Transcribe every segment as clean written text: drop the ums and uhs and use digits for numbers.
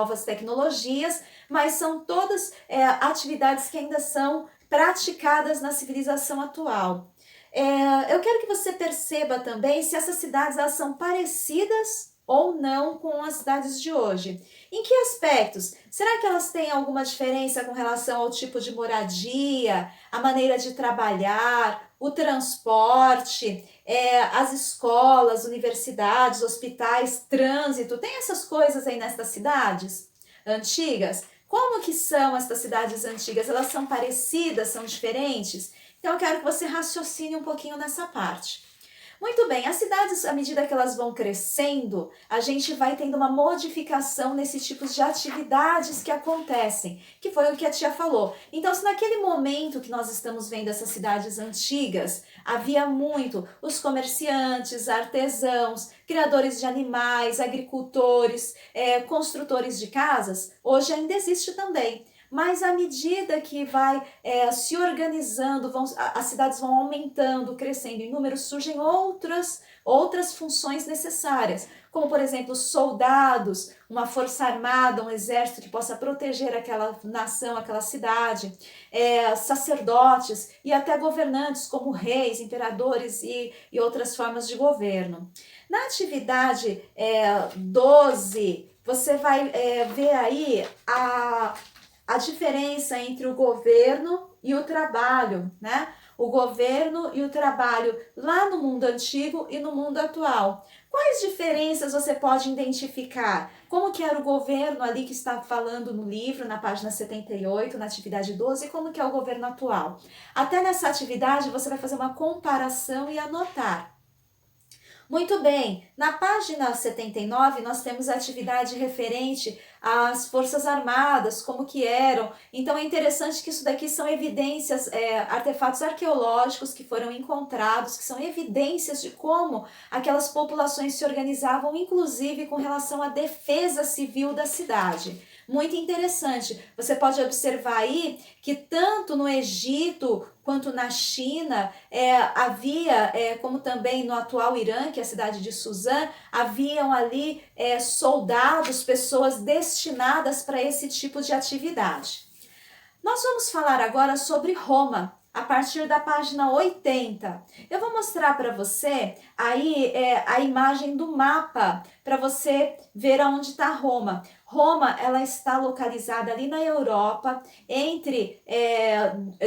novas tecnologias, mas são todas atividades que ainda são praticadas na civilização atual. Eu quero que você perceba também se essas cidades elas são parecidas ou não com as cidades de hoje. Em que aspectos? Será que elas têm alguma diferença com relação ao tipo de moradia, a maneira de trabalhar, o transporte, as escolas, universidades, hospitais, trânsito? Tem essas coisas aí nestas cidades antigas? Como que são estas cidades antigas? Elas são parecidas, são diferentes? Então eu quero que você raciocine um pouquinho nessa parte. Muito bem, as cidades, à medida que elas vão crescendo, a gente vai tendo uma modificação nesses tipos de atividades que acontecem, que foi o que a tia falou. Então, se naquele momento que nós estamos vendo essas cidades antigas, havia muito os comerciantes, artesãos, criadores de animais, agricultores, construtores de casas, hoje ainda existe também. Mas à medida que vai se organizando, as cidades vão aumentando, crescendo em número, surgem outras funções necessárias, como por exemplo soldados, uma força armada, um exército que possa proteger aquela nação, aquela cidade, sacerdotes e até governantes como reis, imperadores e outras formas de governo. Na atividade 12, você vai ver aí a diferença entre o governo e o trabalho, né? O governo e o trabalho lá no mundo antigo e no mundo atual. Quais diferenças você pode identificar? Como que era o governo ali que está falando no livro, na página 78, na atividade 12, e como que é o governo atual? Até nessa atividade você vai fazer uma comparação e anotar. Muito bem, na página 79 nós temos a atividade referente às Forças Armadas, como que eram. Então é interessante que isso daqui são evidências, artefatos arqueológicos que foram encontrados, que são evidências de como aquelas populações se organizavam, inclusive com relação à defesa civil da cidade. Muito interessante. Você pode observar aí que tanto no Egito quanto na China havia, como também no atual Irã, que é a cidade de Suzã, haviam ali soldados, pessoas destinadas para esse tipo de atividade. Nós vamos falar agora sobre Roma, a partir da página 80. Eu vou mostrar para você aí a imagem do mapa, para você ver aonde está Roma. Roma, ela está localizada ali na Europa, entre,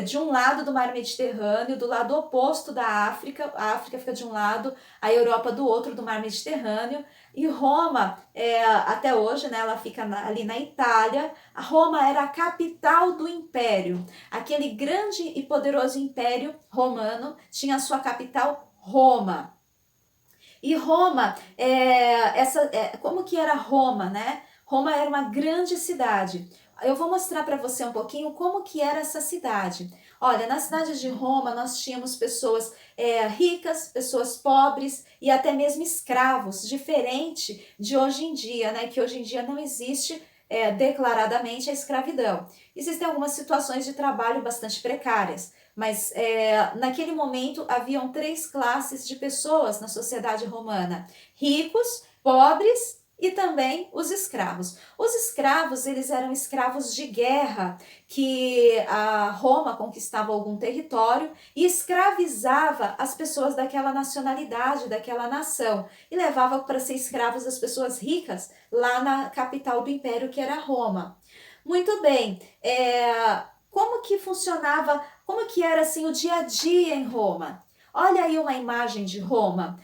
de um lado do Mar Mediterrâneo, do lado oposto da África. A África fica de um lado, a Europa do outro, do Mar Mediterrâneo. E Roma, até hoje, né, ela fica ali na Itália. A Roma era a capital do império. Aquele grande e poderoso império romano tinha a sua capital Roma. E Roma, como que era Roma, né? Roma era uma grande cidade. Eu vou mostrar para você um pouquinho como que era essa cidade. Olha, na cidade de Roma nós tínhamos pessoas ricas, pessoas pobres e até mesmo escravos, diferente de hoje em dia, né? Que hoje em dia não existe declaradamente a escravidão. Existem algumas situações de trabalho bastante precárias, mas naquele momento haviam 3 classes de pessoas na sociedade romana: ricos, pobres e também os escravos. Os escravos, eles eram escravos de guerra, que a Roma conquistava algum território e escravizava as pessoas daquela nacionalidade, daquela nação, e levava para ser escravos as pessoas ricas lá na capital do império, que era Roma. Muito bem, como que funcionava, como que era assim o dia a dia em Roma? Olha aí uma imagem de Roma.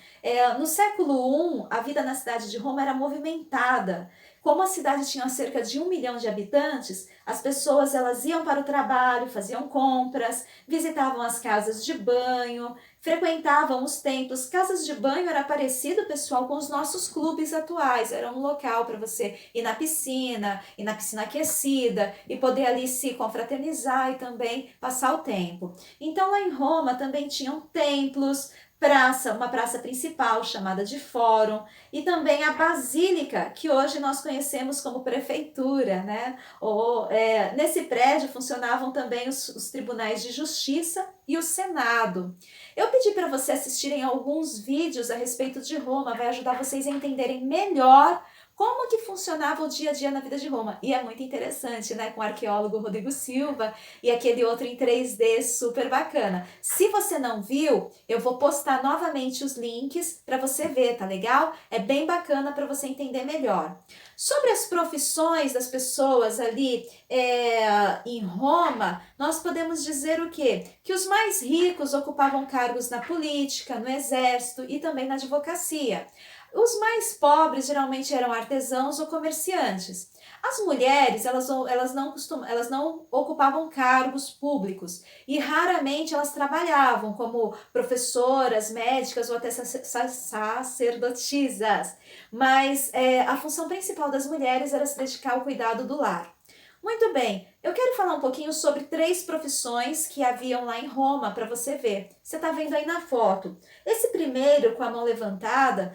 No século I, a vida na cidade de Roma era movimentada. Como a cidade tinha cerca de 1 milhão de habitantes, as pessoas elas iam para o trabalho, faziam compras, visitavam as casas de banho, frequentavam os templos. Casas de banho era parecido, pessoal, com os nossos clubes atuais. Era um local para você ir na piscina aquecida e poder ali se confraternizar e também passar o tempo. Então lá em Roma também tinham templos, uma praça principal chamada de Fórum, e também a Basílica, que hoje nós conhecemos como prefeitura, né? Nesse prédio funcionavam também os tribunais de justiça e o Senado. Eu pedi para você assistirem alguns vídeos a respeito de Roma, vai ajudar vocês a entenderem melhor como que funcionava o dia a dia na vida de Roma. E é muito interessante, né? Com o arqueólogo Rodrigo Silva e aquele outro em 3D super bacana. Se você não viu, eu vou postar novamente os links para você ver, tá legal? É bem bacana para você entender melhor. Sobre as profissões das pessoas ali em Roma, nós podemos dizer o quê? Que os mais ricos ocupavam cargos na política, no exército e também na advocacia. Os mais pobres geralmente eram artesãos ou comerciantes. As mulheres, elas não ocupavam cargos públicos e raramente elas trabalhavam como professoras, médicas ou até sacerdotisas. Mas a função principal das mulheres era se dedicar ao cuidado do lar. Muito bem, eu quero falar um pouquinho sobre 3 profissões que haviam lá em Roma para você ver. Você está vendo aí na foto. Esse primeiro, com a mão levantada,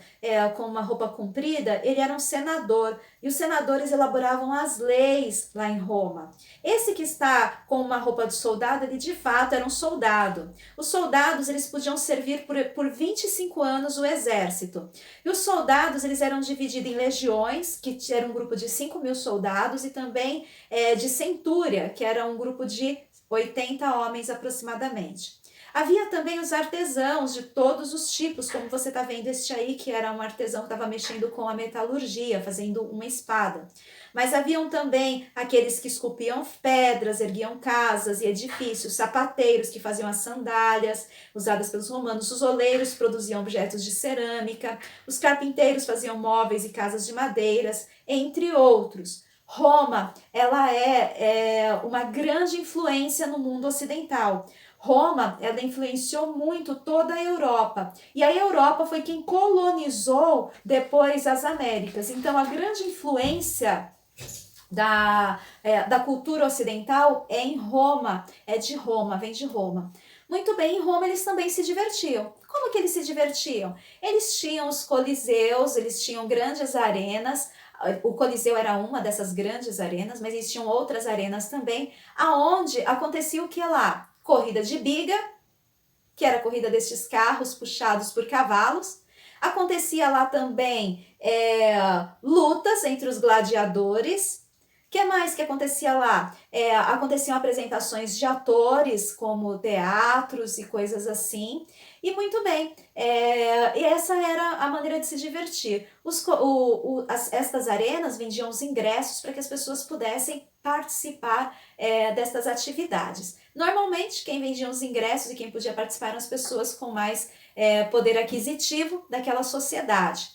com uma roupa comprida, ele era um senador. E os senadores elaboravam as leis lá em Roma. Esse que está com uma roupa de soldado, ele de fato era um soldado. Os soldados, eles podiam servir por 25 anos o exército. E os soldados, eles eram divididos em legiões, que era um grupo de 5.000 soldados, e também de centúria, que era um grupo de 80 homens aproximadamente. Havia também os artesãos de todos os tipos, como você está vendo este aí, que era um artesão que estava mexendo com a metalurgia, fazendo uma espada. Mas haviam também aqueles que esculpiam pedras, erguiam casas e edifícios, sapateiros que faziam as sandálias usadas pelos romanos, os oleiros produziam objetos de cerâmica, os carpinteiros faziam móveis e casas de madeiras, entre outros. Roma, ela é uma grande influência no mundo ocidental. Roma, ela influenciou muito toda a Europa. E a Europa foi quem colonizou depois as Américas. Então, a grande influência da cultura ocidental é em Roma, é de Roma, vem de Roma. Muito bem, em Roma eles também se divertiam. Como que eles se divertiam? Eles tinham os coliseus, eles tinham grandes arenas. O Coliseu era uma dessas grandes arenas, mas eles tinham outras arenas também, aonde acontecia o que lá? Corrida de biga, que era a corrida destes carros puxados por cavalos. Acontecia lá também lutas entre os gladiadores. O que mais que acontecia lá? Aconteciam apresentações de atores, como teatros e coisas assim. E muito bem, e essa era a maneira de se divertir. Estas arenas vendiam os ingressos para que as pessoas pudessem participar destas atividades. Normalmente, quem vendia os ingressos e quem podia participar eram as pessoas com mais poder aquisitivo daquela sociedade.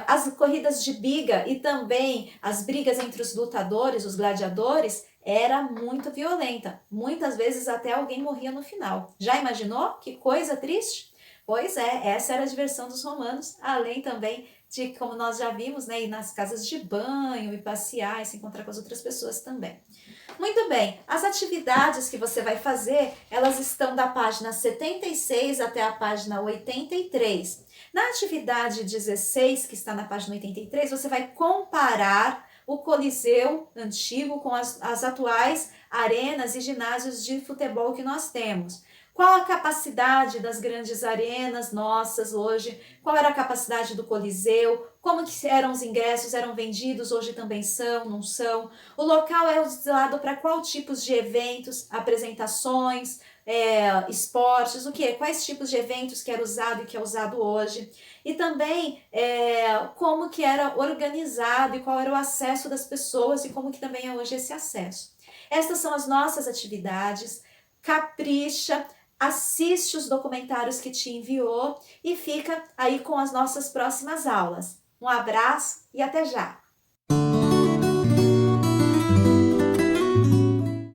As corridas de biga e também as brigas entre os lutadores, os gladiadores, era muito violenta. Muitas vezes até alguém morria no final. Já imaginou? Que coisa triste? Pois é, essa era a diversão dos romanos, além também de, como nós já vimos, né, ir nas casas de banho e passear e se encontrar com as outras pessoas também. Muito bem, as atividades que você vai fazer, elas estão da página 76 até a página 83. Na atividade 16, que está na página 83, você vai comparar o Coliseu antigo com as atuais arenas e ginásios de futebol que nós temos. Qual a capacidade das grandes arenas nossas hoje? Qual era a capacidade do Coliseu? Como que eram os ingressos? Eram vendidos? Hoje também são, não são? O local é usado para qual tipos de eventos, apresentações, esportes, o que? Quais tipos de eventos que era usado e que é usado hoje? E também como que era organizado e qual era o acesso das pessoas e como que também é hoje esse acesso. Estas são as nossas atividades. Capricha, assiste os documentários que te enviou e fica aí com as nossas próximas aulas. Um abraço e até já!